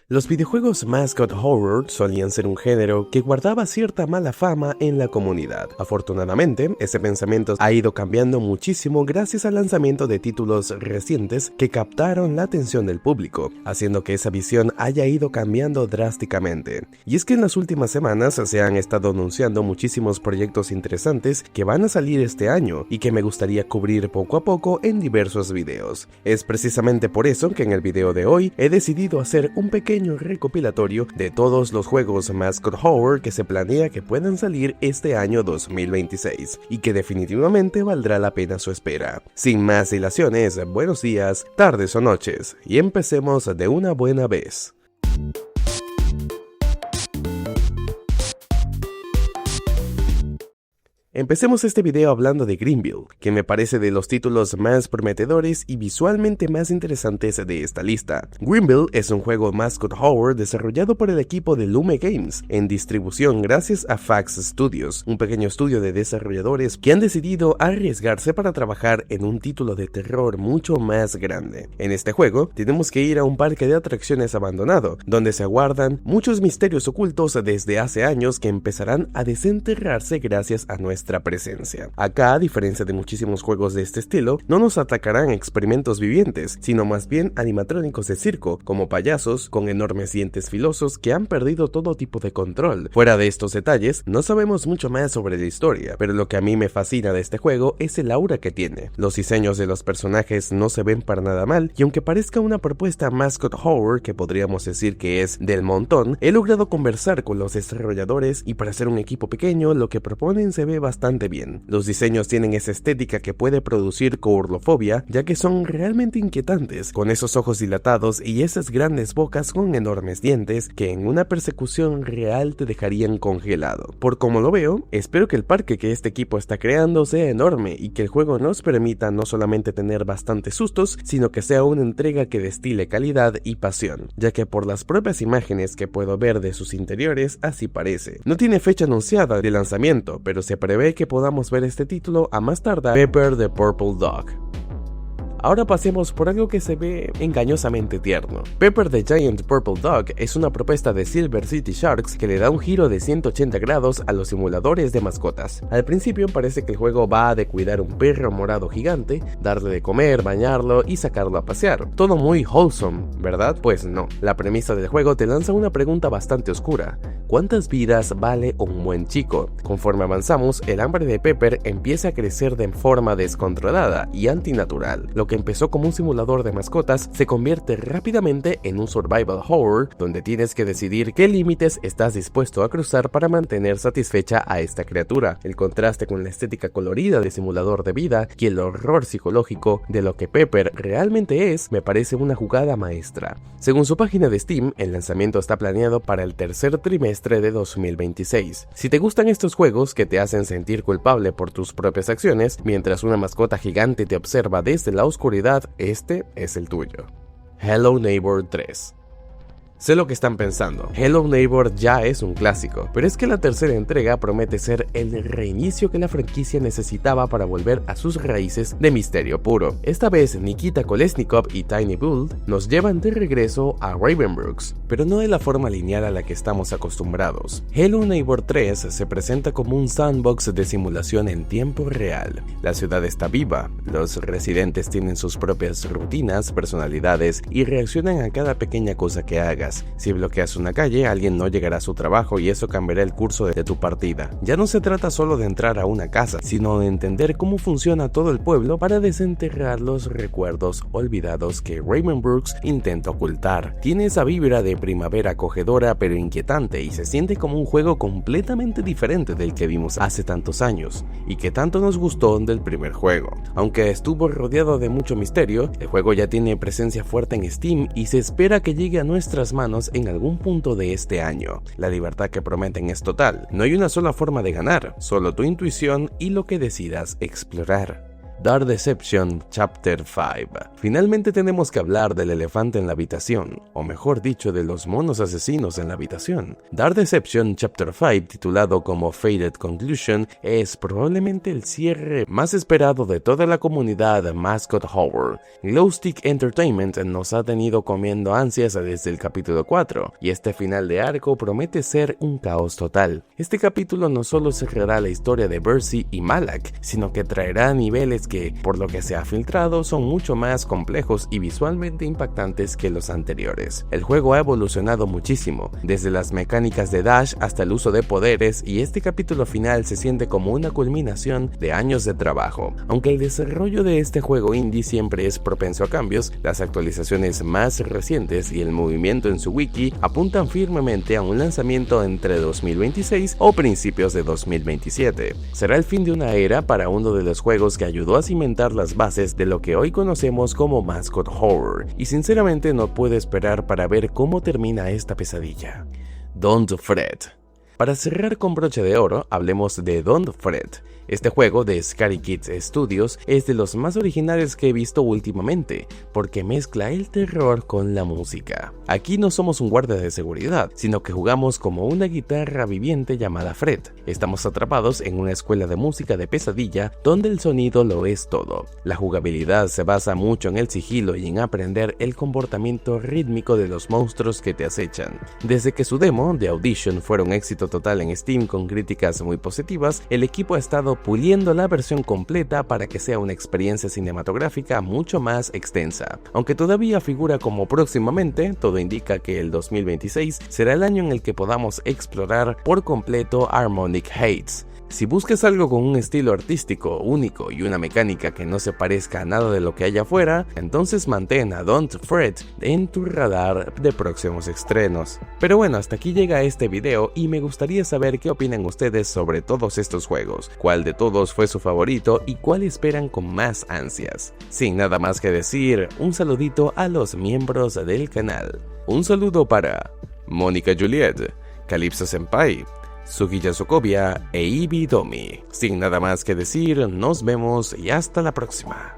Los videojuegos Mascot Horror solían ser un género que guardaba cierta mala fama en la comunidad. Afortunadamente, ese pensamiento ha ido cambiando muchísimo gracias al lanzamiento de títulos recientes que captaron la atención del público, haciendo que esa visión haya ido cambiando drásticamente. Y es que en las últimas semanas se han estado anunciando muchísimos proyectos interesantes que van a salir este año y que me gustaría cubrir poco a poco en diversos videos. Es precisamente por eso que en el video de hoy he decidido hacer un pequeño recopilatorio de todos los juegos Mascot Horror que se planea que puedan salir este año 2026 y que definitivamente valdrá la pena su espera. Sin más dilaciones, buenos días, tardes o noches, y empecemos de una buena vez. Empecemos este video hablando de Greenville, que me parece de los títulos más prometedores y visualmente más interesantes de esta lista. Greenville es un juego Mascot Horror desarrollado por el equipo de Lume Games, en distribución gracias a Fax Studios, un pequeño estudio de desarrolladores que han decidido arriesgarse para trabajar en un título de terror mucho más grande. En este juego, tenemos que ir a un parque de atracciones abandonado, donde se aguardan muchos misterios ocultos desde hace años que empezarán a desenterrarse gracias a nuestra presencia. Acá, a diferencia de muchísimos juegos de este estilo, no nos atacarán experimentos vivientes, sino más bien animatrónicos de circo, como payasos con enormes dientes filosos que han perdido todo tipo de control. Fuera de estos detalles, no sabemos mucho más sobre la historia, pero lo que a mí me fascina de este juego es el aura que tiene. Los diseños de los personajes no se ven para nada mal, y aunque parezca una propuesta Mascot Horror que podríamos decir que es del montón, he logrado conversar con los desarrolladores y para ser un equipo pequeño, lo que proponen se ve bastante bien. Los diseños tienen esa estética que puede producir courlofobia, ya que son realmente inquietantes, con esos ojos dilatados y esas grandes bocas con enormes dientes que en una persecución real te dejarían congelado. Por como lo veo, espero que el parque que este equipo está creando sea enorme y que el juego nos permita no solamente tener bastantes sustos, sino que sea una entrega que destile calidad y pasión, ya que por las propias imágenes que puedo ver de sus interiores así parece. No tiene fecha anunciada de lanzamiento, pero se prevé que podamos ver este título a más tardar. Pepper the Purple Dog. Ahora pasemos por algo que se ve engañosamente tierno. Pepper the Giant Purple Dog es una propuesta de Silver City Sharks que le da un giro de 180 grados a los simuladores de mascotas. Al principio parece que el juego va de cuidar un perro morado gigante, darle de comer, bañarlo y sacarlo a pasear. Todo muy wholesome, ¿verdad? Pues no. La premisa del juego te lanza una pregunta bastante oscura. ¿Cuántas vidas vale un buen chico? Conforme avanzamos, el hambre de Pepper empieza a crecer de forma descontrolada y antinatural. Lo que empezó como un simulador de mascotas se convierte rápidamente en un survival horror donde tienes que decidir qué límites estás dispuesto a cruzar para mantener satisfecha a esta criatura. El contraste con la estética colorida de simulador de vida y el horror psicológico de lo que Pepper realmente es me parece una jugada maestra. Según su página de Steam, el lanzamiento está planeado para el tercer trimestre de 2026. Si te gustan estos juegos que te hacen sentir culpable por tus propias acciones, mientras una mascota gigante te observa desde la oscuridad, este es el tuyo. Hello Neighbor 3. Sé lo que están pensando, Hello Neighbor ya es un clásico, pero es que la tercera entrega promete ser el reinicio que la franquicia necesitaba para volver a sus raíces de misterio puro. Esta vez Nikita Kolesnikov y Tiny Build nos llevan de regreso a Ravenbrooks, pero no de la forma lineal a la que estamos acostumbrados. Hello Neighbor 3 se presenta como un sandbox de simulación en tiempo real. La ciudad está viva, los residentes tienen sus propias rutinas, personalidades y reaccionan a cada pequeña cosa que hagas. Si bloqueas una calle, alguien no llegará a su trabajo y eso cambiará el curso de tu partida. Ya no se trata solo de entrar a una casa, sino de entender cómo funciona todo el pueblo para desenterrar los recuerdos olvidados que Ravenbrooks intenta ocultar. Tiene esa vibra de primavera acogedora pero inquietante y se siente como un juego completamente diferente del que vimos hace tantos años y que tanto nos gustó del primer juego. Aunque estuvo rodeado de mucho misterio, el juego ya tiene presencia fuerte en Steam y se espera que llegue a nuestras manos en algún punto de este año. La libertad que prometen es total. No hay una sola forma de ganar, solo tu intuición y lo que decidas explorar. Dark Deception Chapter 5. Finalmente tenemos que hablar del elefante en la habitación, o mejor dicho, de los monos asesinos en la habitación. Dark Deception Chapter 5, titulado como Faded Conclusion, es probablemente el cierre más esperado de toda la comunidad Mascot Horror. Glowstick Entertainment nos ha tenido comiendo ansias desde el capítulo 4, y este final de arco promete ser un caos total. Este capítulo no solo cerrará la historia de Bercy y Malak, sino que traerá niveles que, por lo que se ha filtrado, son mucho más complejos y visualmente impactantes que los anteriores. El juego ha evolucionado muchísimo, desde las mecánicas de dash hasta el uso de poderes, y este capítulo final se siente como una culminación de años de trabajo. Aunque el desarrollo de este juego indie siempre es propenso a cambios, las actualizaciones más recientes y el movimiento en su wiki apuntan firmemente a un lanzamiento entre 2026 o principios de 2027. Será el fin de una era para uno de los juegos que ayudó a cimentar las bases de lo que hoy conocemos como Mascot Horror, y sinceramente no puedo esperar para ver cómo termina esta pesadilla. Don't Fret. Para cerrar con broche de oro, hablemos de Don't Fret. Este juego de Scary Kids Studios es de los más originales que he visto últimamente, porque mezcla el terror con la música. Aquí no somos un guardia de seguridad, sino que jugamos como una guitarra viviente llamada Fred. Estamos atrapados en una escuela de música de pesadilla donde el sonido lo es todo. La jugabilidad se basa mucho en el sigilo y en aprender el comportamiento rítmico de los monstruos que te acechan. Desde que su demo, The Audition, fuera un éxito total en Steam con críticas muy positivas, el equipo ha estado puliendo la versión completa para que sea una experiencia cinematográfica mucho más extensa. Aunque todavía figura como próximamente, todo indica que el 2026 será el año en el que podamos explorar por completo Harmonic Heights. Si buscas algo con un estilo artístico único y una mecánica que no se parezca a nada de lo que hay afuera, entonces mantén a Don't Fret en tu radar de próximos estrenos. Pero bueno, hasta aquí llega este video y me gustaría saber qué opinan ustedes sobre todos estos juegos, cuál de todos fue su favorito y cuál esperan con más ansias. Sin nada más que decir, un saludito a los miembros del canal. Un saludo para Mónica Juliet, Calypso Senpai, Sugiya Sokovia e Ibi Domi. Sin nada más que decir, nos vemos y hasta la próxima.